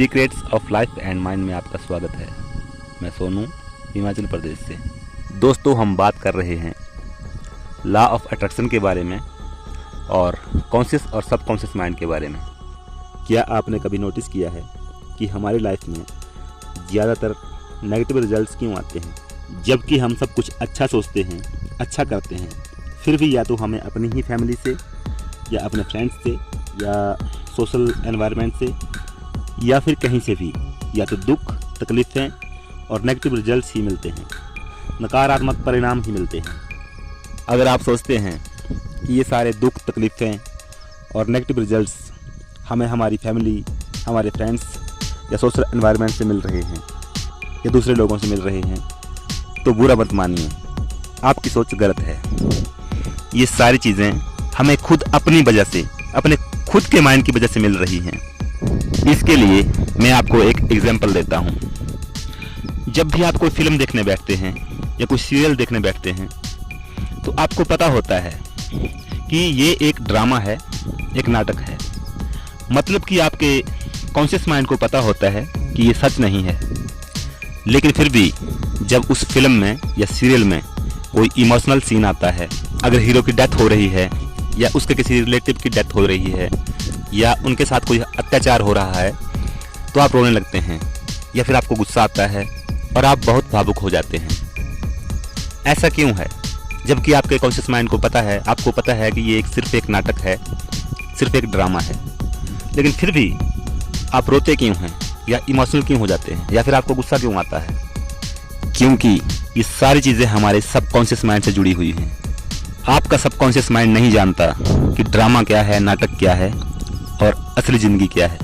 Secrets of life and mind में आपका स्वागत है। मैं सोनू, हिमाचल प्रदेश से। दोस्तों, हम बात कर रहे हैं लॉ ऑफ अट्रैक्शन के बारे में और कॉन्शियस और सबकॉन्शियस माइंड के बारे में। क्या आपने कभी नोटिस किया है कि हमारी लाइफ में ज़्यादातर नेगेटिव रिजल्ट्स क्यों आते हैं? जबकि हम सब कुछ अच्छा सोचते हैं, अच्छा करते हैं, फिर भी या तो हमें अपनी ही फैमिली से या अपने फ्रेंड्स से या सोशल एनवायरनमेंट से या फिर कहीं से भी या तो दुख, तकलीफ़ें और नेगेटिव रिजल्ट्स ही मिलते हैं, नकारात्मक परिणाम ही मिलते हैं। अगर आप सोचते हैं कि ये सारे दुख, तकलीफ़ें और नेगेटिव रिजल्ट्स हमें हमारी फैमिली, हमारे फ्रेंड्स या सोशल एनवायरनमेंट से मिल रहे हैं या दूसरे लोगों से मिल रहे हैं, तो बुरा मत मानिए, आपकी सोच गलत है। ये सारी चीज़ें हमें खुद अपनी वजह से, अपने खुद के माइंड की वजह से मिल रही हैं। इसके लिए मैं आपको एक एग्जांपल देता हूँ। जब भी आप कोई फिल्म देखने बैठते हैं या कोई सीरियल देखने बैठते हैं तो आपको पता होता है कि ये एक ड्रामा है, एक नाटक है। मतलब कि आपके कॉन्शियस माइंड को पता होता है कि ये सच नहीं है, लेकिन फिर भी जब उस फिल्म में या सीरियल में कोई इमोशनल सीन आता है, अगर हीरो की डेथ हो रही है या उसके किसी रिलेटिव की डेथ हो रही है या उनके साथ कोई अत्याचार हो रहा है, तो आप रोने लगते हैं या फिर आपको गुस्सा आता है और आप बहुत भावुक हो जाते हैं। ऐसा क्यों है? जबकि आपके कॉन्शियस माइंड को पता है, आपको पता है कि ये सिर्फ एक नाटक है, सिर्फ एक ड्रामा है, लेकिन फिर भी आप रोते क्यों हैं या इमोशनल क्यों हो जाते हैं या फिर आपको गुस्सा क्यों आता है? क्योंकि ये सारी चीज़ें हमारे सबकॉन्शियस माइंड से जुड़ी हुई हैं। आपका सबकॉन्शियस माइंड नहीं जानता कि ड्रामा क्या है, नाटक क्या है और असली ज़िंदगी क्या है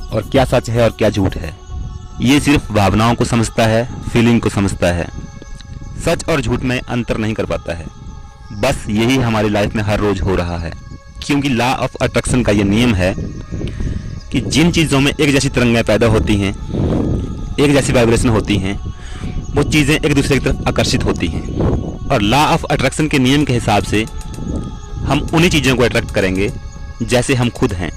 और क्या सच है और क्या झूठ है। ये सिर्फ भावनाओं को समझता है, फीलिंग को समझता है, सच और झूठ में अंतर नहीं कर पाता है। बस यही हमारी लाइफ में हर रोज़ हो रहा है, क्योंकि लॉ ऑफ अट्रैक्शन का ये नियम है कि जिन चीज़ों में एक जैसी तरंगें पैदा होती हैं, एक जैसी वाइब्रेशन होती हैं, वो चीज़ें एक दूसरे की तरफ आकर्षित होती हैं। और लॉ ऑफ अट्रैक्शन के नियम के हिसाब से हम उन्हीं चीज़ों को अट्रैक्ट करेंगे जैसे हम खुद हैं।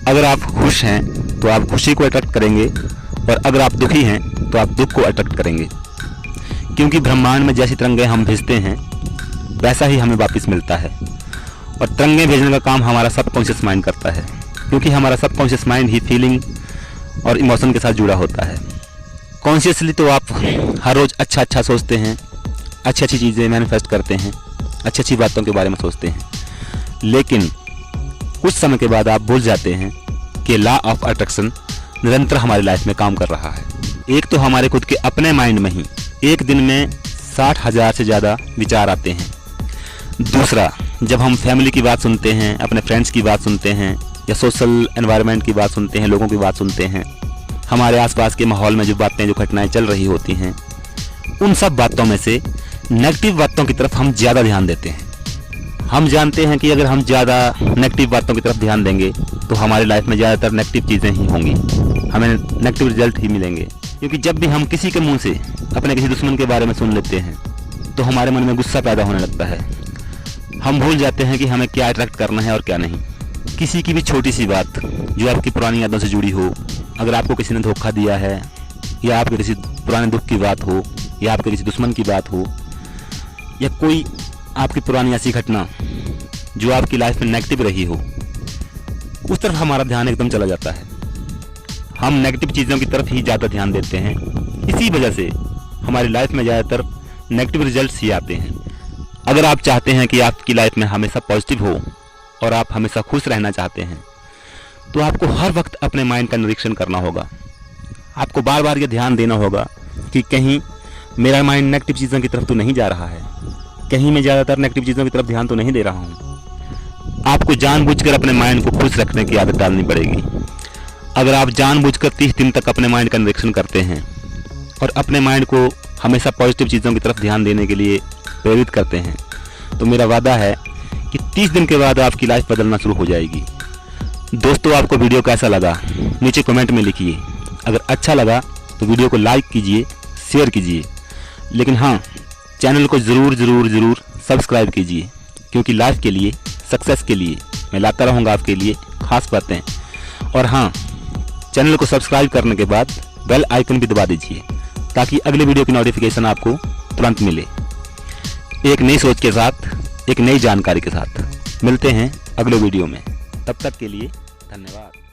अगर आप खुश हैं तो आप खुशी को अट्रैक्ट करेंगे और अगर आप दुखी हैं तो आप दुख को अट्रैक्ट करेंगे, क्योंकि ब्रह्मांड में जैसी तरंगें हम भेजते हैं वैसा ही हमें वापस मिलता है। और तरंगें भेजने का काम हमारा सबकॉन्शियस माइंड करता है, क्योंकि हमारा सबकॉन्शियस माइंड ही फीलिंग और इमोशन के साथ जुड़ा होता है। कॉन्शियसली तो आप हर रोज़ अच्छा सोचते हैं, अच्छी चीज़ें मैनिफेस्ट करते हैं, अच्छी बातों के बारे में सोचते हैं, लेकिन कुछ समय के बाद आप भूल जाते हैं कि लॉ ऑफ अट्रैक्शन निरंतर हमारी लाइफ में काम कर रहा है। एक तो हमारे खुद के अपने माइंड में ही एक दिन में 60,000 से ज़्यादा विचार आते हैं। दूसरा, जब हम फैमिली की बात सुनते हैं, अपने फ्रेंड्स की बात सुनते हैं या सोशल एनवायरनमेंट की बात सुनते हैं, लोगों की बात सुनते हैं, हमारे आसपास के माहौल में जो बातें, जो घटनाएं चल रही होती हैं, उन सब बातों में से नेगेटिव बातों की तरफ हम ज़्यादा ध्यान देते हैं। हम जानते हैं कि अगर हम ज़्यादा नेगेटिव बातों की तरफ ध्यान देंगे तो हमारी लाइफ में ज़्यादातर नेगेटिव चीज़ें ही होंगी, हमें नेगेटिव रिजल्ट ही मिलेंगे। क्योंकि जब भी हम किसी के मुंह से अपने किसी दुश्मन के बारे में सुन लेते हैं तो हमारे मन में गुस्सा पैदा होने लगता है। हम भूल जाते हैं कि हमें क्या अट्रैक्ट करना है और क्या नहीं। किसी की भी छोटी सी बात जो आपकी पुरानी यादों से जुड़ी हो, अगर आपको किसी ने धोखा दिया है या आपके किसी पुराने दुख की बात हो या आपके किसी दुश्मन की बात हो या कोई आपकी पुरानी ऐसी घटना जो आपकी लाइफ में नेगेटिव रही हो, उस तरफ हमारा ध्यान एकदम चला जाता है। हम नेगेटिव चीज़ों की तरफ ही ज़्यादा ध्यान देते हैं। इसी वजह से हमारी लाइफ में ज़्यादातर नेगेटिव रिजल्ट्स ही आते हैं। अगर आप चाहते हैं कि आपकी लाइफ में हमेशा पॉजिटिव हो और आप हमेशा खुश रहना चाहते हैं तो आपको हर वक्त अपने माइंड का निरीक्षण करना होगा। आपको बार बार ये ध्यान देना होगा कि कहीं मेरा माइंड नेगेटिव चीज़ों की तरफ तो नहीं जा रहा है, कहीं मैं ज़्यादातर नेगेटिव चीज़ों की तरफ ध्यान तो नहीं दे रहा हूँ। आपको जानबूझकर अपने माइंड को खुश रखने की आदत डालनी पड़ेगी। अगर आप जानबूझकर 30 दिन तक अपने माइंड का निरीक्षण करते हैं और अपने माइंड को हमेशा पॉजिटिव चीज़ों की तरफ ध्यान देने के लिए प्रेरित करते हैं तो मेरा वादा है कि 30 दिन के बाद आपकी लाइफ बदलना शुरू हो जाएगी। दोस्तों, आपको वीडियो कैसा लगा नीचे कमेंट में लिखिए। अगर अच्छा लगा तो वीडियो को लाइक कीजिए, शेयर कीजिए, लेकिन हाँ, चैनल को ज़रूर सब्सक्राइब कीजिए, क्योंकि लाइफ के लिए, सक्सेस के लिए मैं लाता रहूँगा आपके लिए खास बातें। और हाँ, चैनल को सब्सक्राइब करने के बाद बेल आइकन भी दबा दीजिए ताकि अगले वीडियो की नोटिफिकेशन आपको तुरंत मिले। एक नई सोच के साथ, एक नई जानकारी के साथ मिलते हैं अगले वीडियो में। तब तक के लिए धन्यवाद।